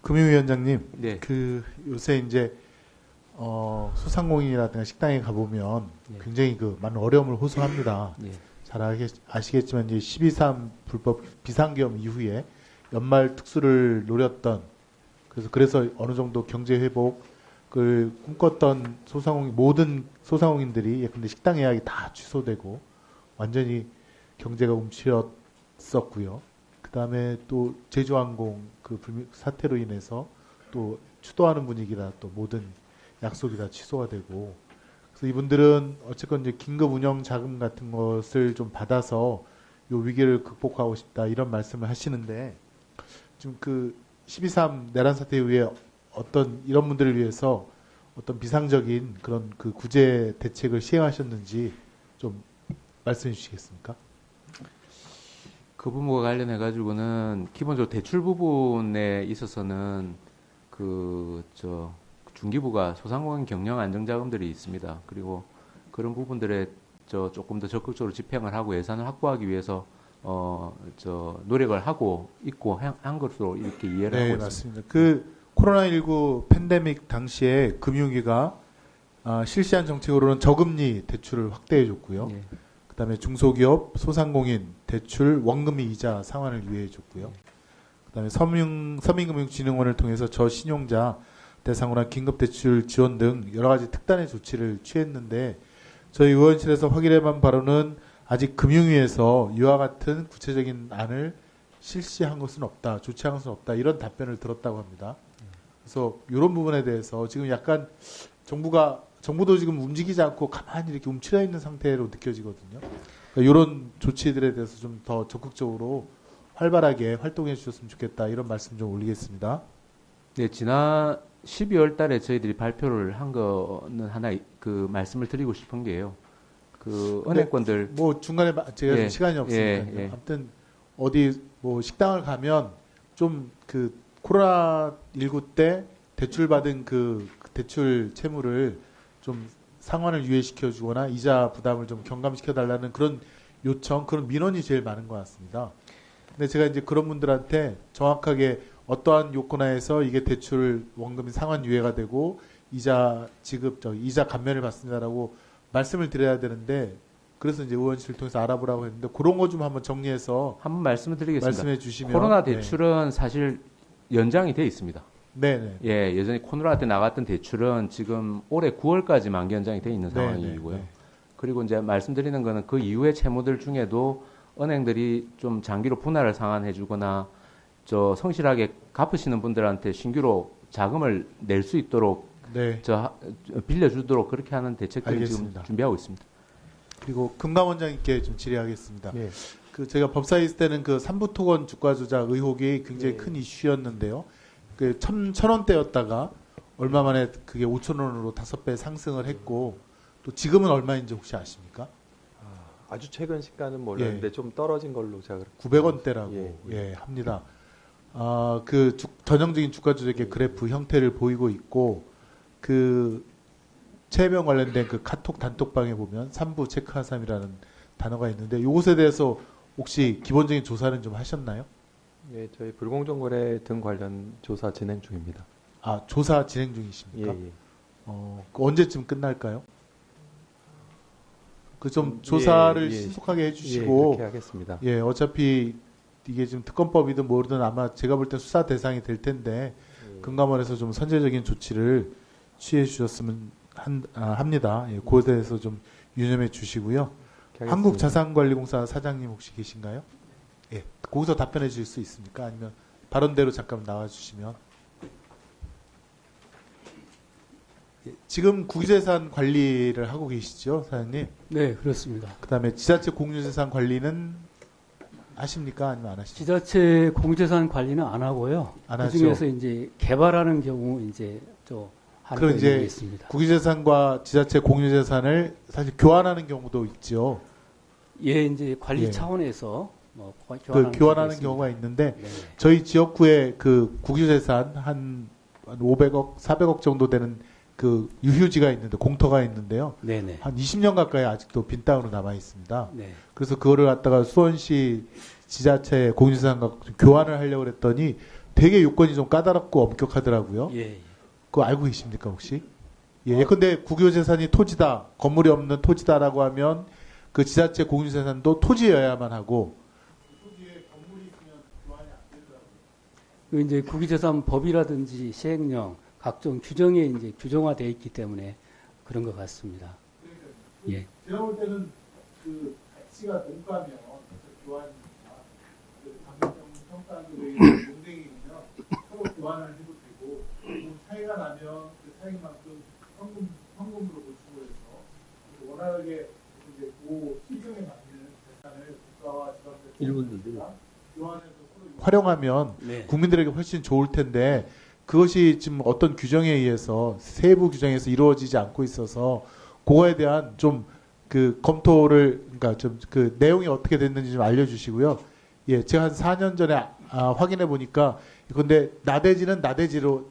금융위원장님, 네. 요새 이제 소상공인이라든가 식당에 가보면 네. 굉장히 많은 어려움을 호소합니다. 네. 잘 아시겠지만 이제 12.3 불법 비상계엄 이후에 연말 특수를 노렸던 그래서 어느 정도 경제 회복을 꿈꿨던 모든 소상공인들이 예컨대 식당 예약이 다 취소되고 완전히 경제가 움츠렸었고요. 그다음에 또 제주항공 사태로 인해서 또 추도하는 분위기라 또 모든 약속이 다 취소가 되고, 그래서 이분들은 어쨌건 이제 긴급 운영 자금 같은 것을 좀 받아서 요 위기를 극복하고 싶다 이런 말씀을 하시는데, 지금 12.3 내란 사태 이후에 이런 분들을 위해서 어떤 비상적인 그런 구제 대책을 시행하셨는지 좀 말씀해 주시겠습니까? 그 부분과 관련해 가지고는 기본적으로 대출 부분에 있어서는 중기부가 소상공인 경영 안정자금들이 있습니다. 그리고 그런 부분들에 조금 더 적극적으로 집행을 하고 예산을 확보하기 위해서 노력을 하고 있고 한 것으로 이렇게 이해를 하고 있습니다. 맞습니다. 코로나19 팬데믹 당시에 금융위가 실시한 정책으로는 저금리 대출을 확대해 줬고요. 네. 그다음에 중소기업, 소상공인 대출 원금리 이자 상환을 유예해 줬고요. 그다음에 서민금융진흥원을 통해서 저신용자 대상으로 한 긴급대출 지원 등 여러 가지 특단의 조치를 취했는데, 저희 의원실에서 확인해본 바로는 아직 금융위에서 이와 같은 구체적인 안을 실시한 것은 없다, 조치한 것은 없다, 이런 답변을 들었다고 합니다. 그래서 이런 부분에 대해서 지금 약간 정부도 지금 움직이지 않고 가만히 이렇게 움츠려 있는 상태로 느껴지거든요. 그러니까 이런 조치들에 대해서 좀 더 적극적으로 활발하게 활동해 주셨으면 좋겠다, 이런 말씀 좀 올리겠습니다. 네, 지난 12월 달에 저희들이 발표를 한 거는 하나 말씀을 드리고 싶은 게요. 은행권들 중간에 제가 좀 시간이 없으니까 예. 아무튼 어디 식당을 가면 좀 코로나19 때 대출받은 대출 채무를 좀 상환을 유예시켜 주거나 이자 부담을 좀 경감시켜 달라는 그런 요청, 그런 민원이 제일 많은 것 같습니다. 근데 제가 이제 그런 분들한테 정확하게 어떠한 요건하에서 이게 대출 원금이 상환 유예가 되고 이자 이자 감면을 받습니다라고 말씀을 드려야 되는데, 그래서 이제 의원실을 통해서 알아보라고 했는데 그런 거 좀 한번 정리해서 한번 말씀을 드리겠습니다. 말씀해 주시면. 코로나 대출은 사실 연장이 돼 있습니다. 네네. 예, 예전에 코로나 때 나갔던 대출은 지금 올해 9월까지 만기 연장이 돼 있는 상황이고요. 네네. 그리고 이제 말씀드리는 거는 그 이후의 채무들 중에도 은행들이 좀 장기로 분할을 상환해주거나 성실하게 갚으시는 분들한테 신규로 자금을 낼 수 있도록 빌려주도록 그렇게 하는 대책들을 지금 준비하고 있습니다. 그리고 금감원장님께 좀 질의하겠습니다. 네. 제가 법사위 있을 때는 3부토건 주가 조작 의혹이 굉장히 큰 이슈였는데요. 1,000원대였다가 얼마 만에 그게 5,000원으로 5배 상승을 했고, 또 지금은 얼마인지 혹시 아십니까? 아주 최근 시가는 몰랐는데 좀 떨어진 걸로 제가 900원대라고 합니다. 전형적인 주가 조작의 그래프 형태를 보이고 있고, 최혜명 관련된 카톡 단톡방에 보면 3부 체크하삼이라는 단어가 있는데, 이것에 대해서 혹시 기본적인 조사는 좀 하셨나요? 네, 저희 불공정거래 등 관련 조사 진행 중입니다. 조사 진행 중이십니까? 예. 언제쯤 끝날까요? 조사를 신속하게 해주시고. 그렇게 하겠습니다. 어차피 이게 지금 특검법이든 뭐든 아마 제가 볼 때 수사 대상이 될 텐데, 금감원에서 좀 선제적인 조치를 취해 주셨으면 합니다. 그것에 대해서 좀 유념해 주시고요. 한국자산관리공사 사장님 혹시 계신가요? 거기서 답변해 주실 수 있습니까? 아니면 발언대로 잠깐 나와 주시면. 지금 국유재산 관리를 하고 계시죠, 사장님? 네, 그렇습니다. 그다음에 지자체 공유재산 관리는 하십니까? 아니면 안 하시죠? 지자체 공유재산 관리는 안 하고요. 안 그중에서 이제 개발하는 경우 이제 하는 게 있습니다. 국유재산과 지자체 공유재산을 사실 교환하는 경우도 있죠. 이제 관리 차원에서 교환하는 경우가 있는데, 저희 지역구에 국유재산 한 500억, 400억 정도 되는 유휴지가 있는데, 공터가 있는데요. 네네. 한 20년 가까이 아직도 빈 땅으로 남아 있습니다. 네. 그래서 그거를 갖다가 수원시 지자체 공유재산과 교환을 하려고 했더니 되게 요건이 좀 까다롭고 엄격하더라고요. 예, 예. 그거 알고 계십니까 혹시? 예, 근데 국유재산이 토지다, 건물이 없는 토지다라고 하면 그 지자체 공유재산도 토지여야만 하고 토지에 건물이 있으면 교환이 안 되더라고요. 그 이제 국유재산 법이라든지 시행령 각종 규정에 이제 규정화되어 있기 때문에 그런 것 같습니다. 예. 제가 볼 때는 그 가치가 동가면 교환이나 그 감정 평가들의 논쟁이면 서로 교환을 해도 되고 좀 차이가 나면 그 차이만큼 현금으로 보충을 해서 원활하게 이제 그 시중에 맞는 재산을 국가와 지방자치가 교환해서 서로 활용하면 네. 국민들에게 훨씬 좋을 텐데 그것이 지금 어떤 규정에 의해서 세부 규정에서 이루어지지 않고 있어서 그거에 대한 좀 그 검토를 그러니까 좀 그 내용이 어떻게 됐는지 좀 알려주시고요. 예, 제가 한 4년 전에 확인해 보니까 근데 나대지는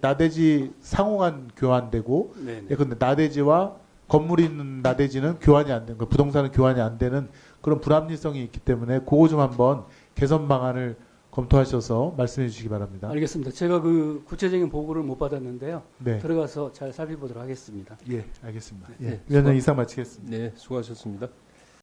나대지 상호간 교환되고 네, 예, 근데 나대지와 건물이 있는 나대지는 교환이 안 되는 거, 부동산은 교환이 안 되는 그런 불합리성이 있기 때문에 그거 좀 한번 개선 방안을 검토하셔서 말씀해 주시기 바랍니다. 알겠습니다. 제가 그 구체적인 보고를 못 받았는데요. 네, 들어가서 잘 살펴보도록 하겠습니다. 예, 알겠습니다. 네, 예, 위원장 이상 마치겠습니다. 네, 수고하셨습니다.